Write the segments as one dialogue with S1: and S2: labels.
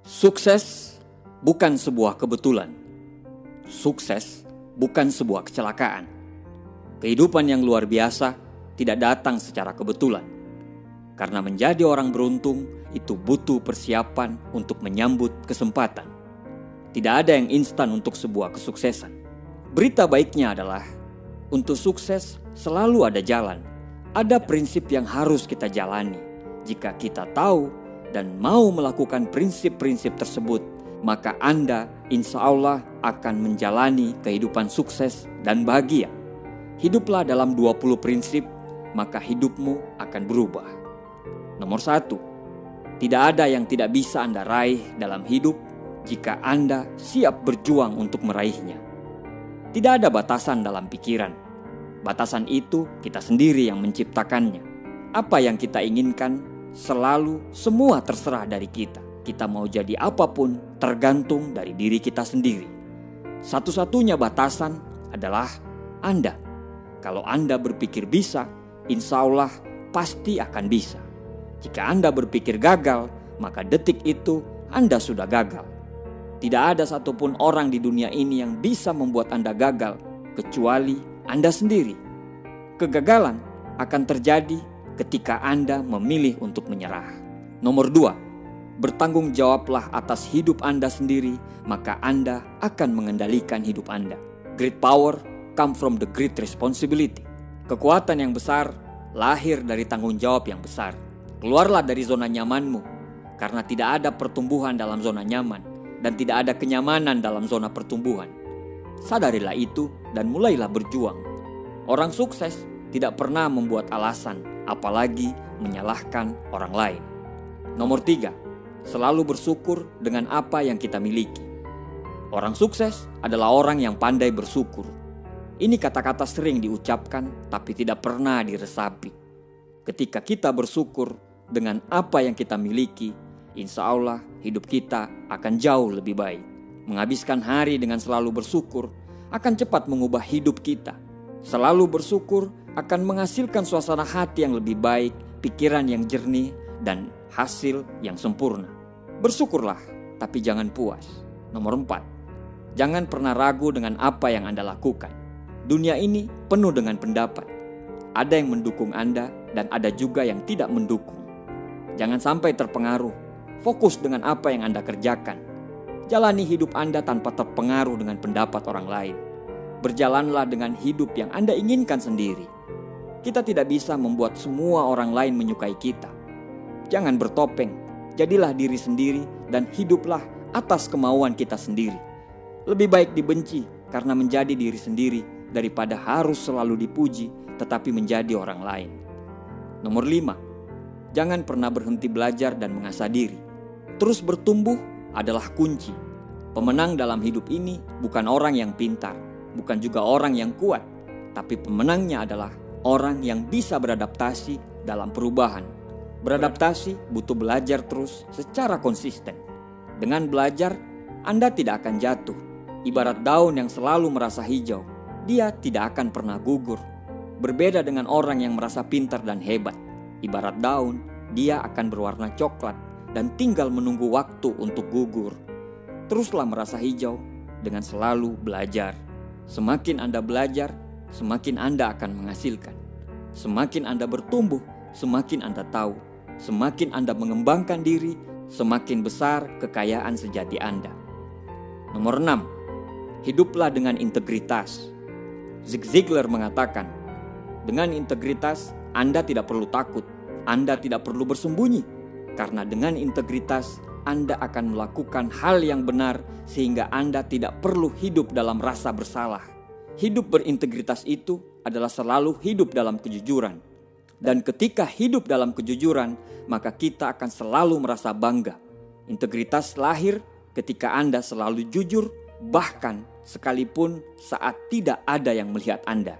S1: Sukses bukan sebuah kebetulan. Sukses bukan sebuah kecelakaan. Kehidupan yang luar biasa tidak datang secara kebetulan. Karena menjadi orang beruntung itu butuh persiapan untuk menyambut kesempatan. Tidak ada yang instan untuk sebuah kesuksesan. Berita baiknya adalah, untuk sukses selalu ada jalan. Ada prinsip yang harus kita jalani. Jika kita tahu dan mau melakukan prinsip-prinsip tersebut, maka Anda insya Allah akan menjalani kehidupan sukses dan bahagia. Hiduplah dalam 20 prinsip, maka hidupmu akan berubah. Nomor 1, tidak ada yang tidak bisa Anda raih dalam hidup jika Anda siap berjuang untuk meraihnya. Tidak ada batasan dalam pikiran. Batasan itu kita sendiri yang menciptakannya. Apa yang kita inginkan selalu semua terserah dari kita. Kita mau jadi apapun tergantung dari diri kita sendiri. Satu-satunya batasan adalah Anda. Kalau Anda berpikir bisa, insya Allah pasti akan bisa. Jika Anda berpikir gagal, maka detik itu Anda sudah gagal. Tidak ada satupun orang di dunia ini yang bisa membuat Anda gagal, kecuali Anda sendiri. Kegagalan akan terjadi ketika Anda memilih untuk menyerah. Nomor 2, bertanggung jawablah atas hidup Anda sendiri, maka Anda akan mengendalikan hidup Anda. Great power come from the great responsibility. Kekuatan yang besar lahir dari tanggung jawab yang besar. Keluarlah dari zona nyamanmu, karena tidak ada pertumbuhan dalam zona nyaman, dan tidak ada kenyamanan dalam zona pertumbuhan. Sadarilah itu dan mulailah berjuang. Orang sukses tidak pernah membuat alasan, apalagi menyalahkan orang lain. Nomor 3, selalu bersyukur dengan apa yang kita miliki. Orang sukses adalah orang yang pandai bersyukur. Ini kata-kata sering diucapkan tapi tidak pernah diresapi. Ketika kita bersyukur dengan apa yang kita miliki, insya Allah hidup kita akan jauh lebih baik. Menghabiskan hari dengan selalu bersyukur akan cepat mengubah hidup kita. Selalu bersyukur akan menghasilkan suasana hati yang lebih baik, pikiran yang jernih, dan hasil yang sempurna. Bersyukurlah, tapi jangan puas. Nomor 4, jangan pernah ragu dengan apa yang Anda lakukan. Dunia ini penuh dengan pendapat. Ada yang mendukung Anda dan ada juga yang tidak mendukung. Jangan sampai terpengaruh. Fokus dengan apa yang Anda kerjakan. Jalani hidup Anda tanpa terpengaruh dengan pendapat orang lain. Berjalanlah dengan hidup yang Anda inginkan sendiri. Kita tidak bisa membuat semua orang lain menyukai kita. Jangan bertopeng. Jadilah diri sendiri dan hiduplah atas kemauan kita sendiri. Lebih baik dibenci karena menjadi diri sendiri daripada harus selalu dipuji tetapi menjadi orang lain. Nomor 5, jangan pernah berhenti belajar dan mengasah diri. Terus bertumbuh adalah kunci. Pemenang dalam hidup ini bukan orang yang pintar, bukan juga orang yang kuat, tapi pemenangnya adalah orang yang bisa beradaptasi dalam perubahan. Beradaptasi butuh belajar terus secara konsisten. Dengan belajar, Anda tidak akan jatuh. Ibarat daun yang selalu merasa hijau, dia tidak akan pernah gugur. Berbeda dengan orang yang merasa pintar dan hebat. Ibarat daun, dia akan berwarna coklat dan tinggal menunggu waktu untuk gugur. Teruslah merasa hijau dengan selalu belajar. Semakin Anda belajar, semakin Anda akan menghasilkan. Semakin Anda bertumbuh, semakin Anda tahu. Semakin Anda mengembangkan diri, semakin besar kekayaan sejati Anda. Nomor 6, hiduplah dengan integritas. Zig Ziglar mengatakan, dengan integritas Anda tidak perlu takut, Anda tidak perlu bersembunyi. Karena dengan integritas Anda akan melakukan hal yang benar sehingga Anda tidak perlu hidup dalam rasa bersalah. Hidup berintegritas itu adalah selalu hidup dalam kejujuran. Dan ketika hidup dalam kejujuran, maka kita akan selalu merasa bangga. Integritas lahir ketika Anda selalu jujur, bahkan sekalipun saat tidak ada yang melihat Anda.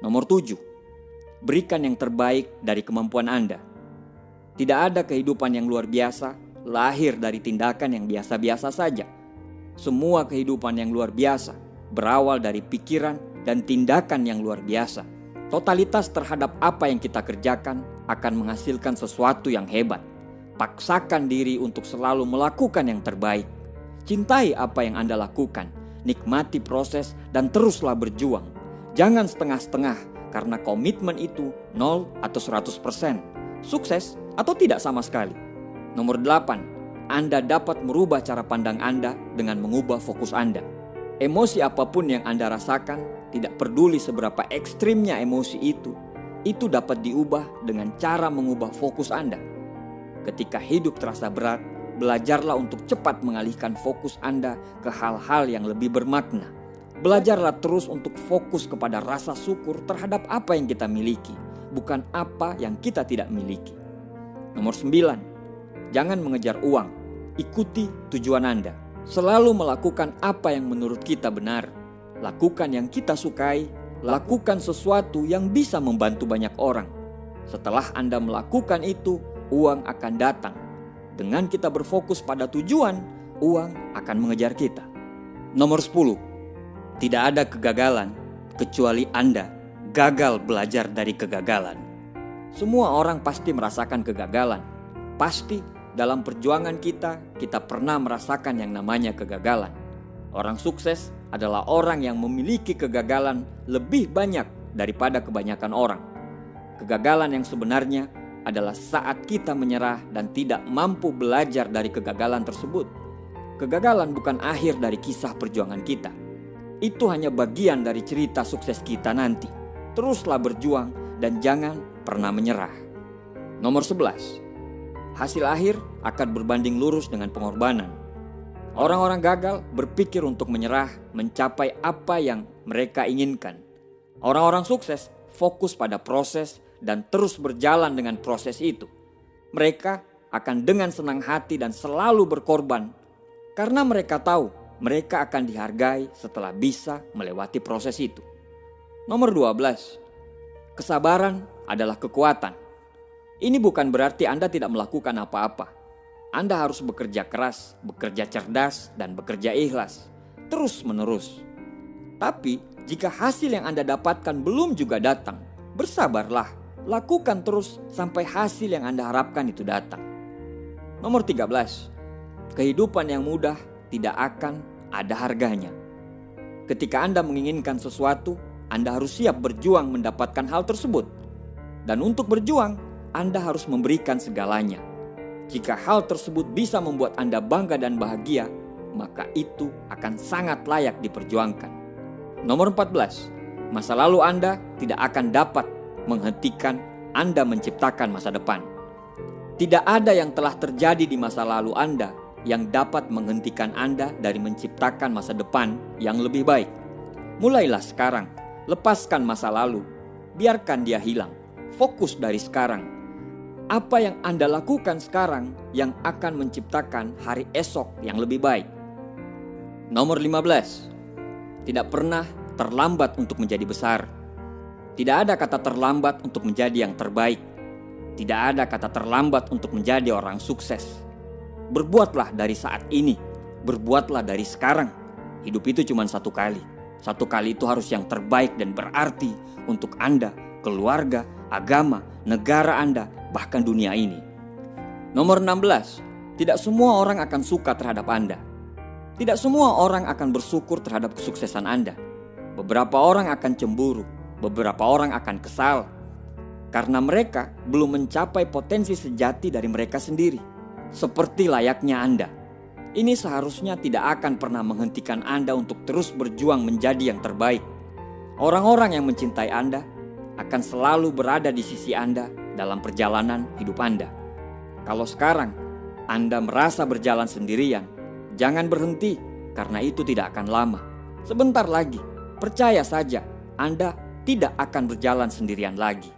S1: Nomor 7, berikan yang terbaik dari kemampuan Anda. Tidak ada kehidupan yang luar biasa lahir dari tindakan yang biasa-biasa saja. Semua kehidupan yang luar biasa berawal dari pikiran dan tindakan yang luar biasa. Totalitas terhadap apa yang kita kerjakan akan menghasilkan sesuatu yang hebat. Paksakan diri untuk selalu melakukan yang terbaik. Cintai apa yang Anda lakukan, nikmati proses dan teruslah berjuang. Jangan setengah-setengah karena komitmen itu 0 atau 100%, sukses atau tidak sama sekali. Nomor 8, Anda dapat merubah cara pandang Anda dengan mengubah fokus Anda. Emosi apapun yang Anda rasakan, tidak peduli seberapa ekstrimnya emosi itu dapat diubah dengan cara mengubah fokus Anda. Ketika hidup terasa berat, belajarlah untuk cepat mengalihkan fokus Anda ke hal-hal yang lebih bermakna. Belajarlah terus untuk fokus kepada rasa syukur terhadap apa yang kita miliki, bukan apa yang kita tidak miliki. Nomor 9, jangan mengejar uang, ikuti tujuan Anda. Selalu melakukan apa yang menurut kita benar. Lakukan yang kita sukai, lakukan sesuatu yang bisa membantu banyak orang. Setelah Anda melakukan itu, uang akan datang. Dengan kita berfokus pada tujuan, uang akan mengejar kita. Nomor 10, tidak ada kegagalan kecuali Anda gagal belajar dari kegagalan. Semua orang pasti merasakan kegagalan. Pasti dalam perjuangan kita pernah merasakan yang namanya kegagalan. Orang sukses adalah orang yang memiliki kegagalan lebih banyak daripada kebanyakan orang. Kegagalan yang sebenarnya adalah saat kita menyerah dan tidak mampu belajar dari kegagalan tersebut. Kegagalan bukan akhir dari kisah perjuangan kita. Itu hanya bagian dari cerita sukses kita nanti. Teruslah berjuang dan jangan pernah menyerah. Nomor 11, hasil akhir akan berbanding lurus dengan pengorbanan. Orang-orang gagal berpikir untuk menyerah mencapai apa yang mereka inginkan. Orang-orang sukses fokus pada proses dan terus berjalan dengan proses itu. Mereka akan dengan senang hati dan selalu berkorban karena mereka tahu mereka akan dihargai setelah bisa melewati proses itu. Nomor 12, kesabaran adalah kekuatan. Ini bukan berarti Anda tidak melakukan apa-apa. Anda harus bekerja keras, bekerja cerdas, dan bekerja ikhlas, terus-menerus. Tapi, jika hasil yang Anda dapatkan belum juga datang, bersabarlah, lakukan terus sampai hasil yang Anda harapkan itu datang. Nomor 13, kehidupan yang mudah tidak akan ada harganya. Ketika Anda menginginkan sesuatu, Anda harus siap berjuang mendapatkan hal tersebut. Dan untuk berjuang, Anda harus memberikan segalanya. Jika hal tersebut bisa membuat Anda bangga dan bahagia, maka itu akan sangat layak diperjuangkan. Nomor 14, masa lalu Anda tidak akan dapat menghentikan Anda menciptakan masa depan. Tidak ada yang telah terjadi di masa lalu Anda yang dapat menghentikan Anda dari menciptakan masa depan yang lebih baik. Mulailah sekarang, lepaskan masa lalu, biarkan dia hilang, fokus dari sekarang. Apa yang Anda lakukan sekarang yang akan menciptakan hari esok yang lebih baik. Nomor 15, tidak pernah terlambat untuk menjadi besar. Tidak ada kata terlambat untuk menjadi yang terbaik. Tidak ada kata terlambat untuk menjadi orang sukses. Berbuatlah dari saat ini, berbuatlah dari sekarang. Hidup itu cuma satu kali. Satu kali itu harus yang terbaik dan berarti untuk Anda, keluarga, agama, negara Anda, bahkan dunia ini. Nomor 16, tidak semua orang akan suka terhadap Anda. Tidak semua orang akan bersyukur terhadap kesuksesan Anda. Beberapa orang akan cemburu, beberapa orang akan kesal, karena mereka belum mencapai potensi sejati dari mereka sendiri, seperti layaknya Anda. Ini seharusnya tidak akan pernah menghentikan Anda untuk terus berjuang menjadi yang terbaik. Orang-orang yang mencintai Anda akan selalu berada di sisi Anda dalam perjalanan hidup Anda. Kalau sekarang Anda merasa berjalan sendirian, jangan berhenti karena itu tidak akan lama. Sebentar lagi, percaya saja Anda tidak akan berjalan sendirian lagi.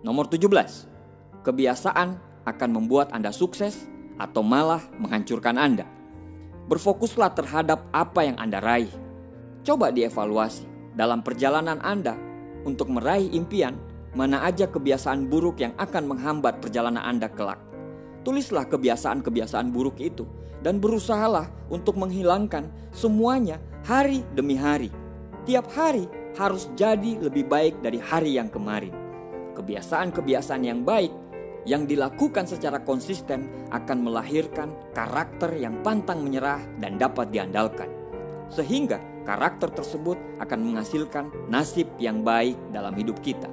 S1: Nomor 17, kebiasaan akan membuat Anda sukses atau malah menghancurkan Anda. Berfokuslah terhadap apa yang Anda raih. Coba dievaluasi dalam perjalanan Anda untuk meraih impian, mana aja kebiasaan buruk yang akan menghambat perjalanan Anda kelak. Tulislah kebiasaan-kebiasaan buruk itu dan berusahalah untuk menghilangkan semuanya hari demi hari. Tiap hari harus jadi lebih baik dari hari yang kemarin. Kebiasaan-kebiasaan yang baik yang dilakukan secara konsisten akan melahirkan karakter yang pantang menyerah dan dapat diandalkan. Sehingga karakter tersebut akan menghasilkan nasib yang baik dalam hidup kita.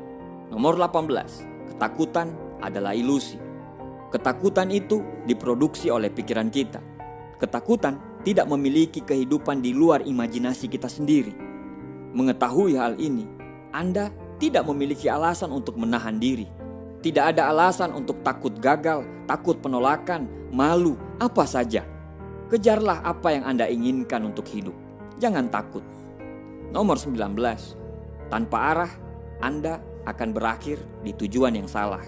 S1: Nomor 18, ketakutan adalah ilusi. Ketakutan itu diproduksi oleh pikiran kita. Ketakutan tidak memiliki kehidupan di luar imajinasi kita sendiri. Mengetahui hal ini, Anda tidak memiliki alasan untuk menahan diri. Tidak ada alasan untuk takut gagal, takut penolakan, malu, apa saja. Kejarlah apa yang Anda inginkan untuk hidup. Jangan takut. Nomor 19, tanpa arah, Anda akan berakhir di tujuan yang salah.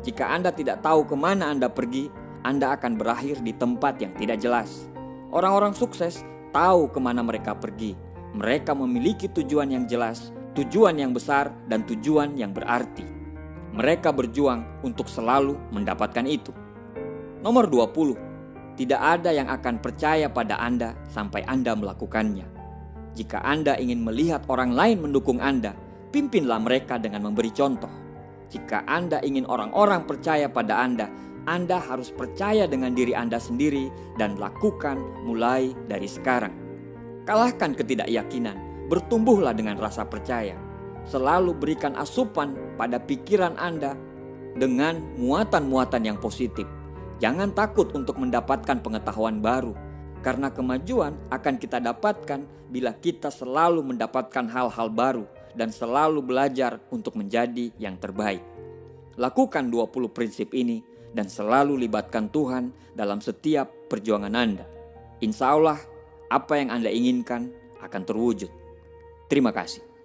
S1: Jika Anda tidak tahu kemana Anda pergi, Anda akan berakhir di tempat yang tidak jelas. Orang-orang sukses tahu kemana mereka pergi. Mereka memiliki tujuan yang jelas, tujuan yang besar, dan tujuan yang berarti. Mereka berjuang untuk selalu mendapatkan itu. Nomor 20, tidak ada yang akan percaya pada Anda sampai Anda melakukannya. Jika Anda ingin melihat orang lain mendukung Anda, pimpinlah mereka dengan memberi contoh. Jika Anda ingin orang-orang percaya pada Anda harus percaya dengan diri Anda sendiri dan lakukan mulai dari sekarang. Kalahkan ketidakyakinan, bertumbuhlah dengan rasa percaya. Selalu berikan asupan pada pikiran Anda dengan muatan-muatan yang positif. Jangan takut untuk mendapatkan pengetahuan baru, karena kemajuan akan kita dapatkan bila kita selalu mendapatkan hal-hal baru dan selalu belajar untuk menjadi yang terbaik. Lakukan 20 prinsip ini dan selalu libatkan Tuhan dalam setiap perjuangan Anda. Insya Allah, apa yang Anda inginkan akan terwujud. Terima kasih.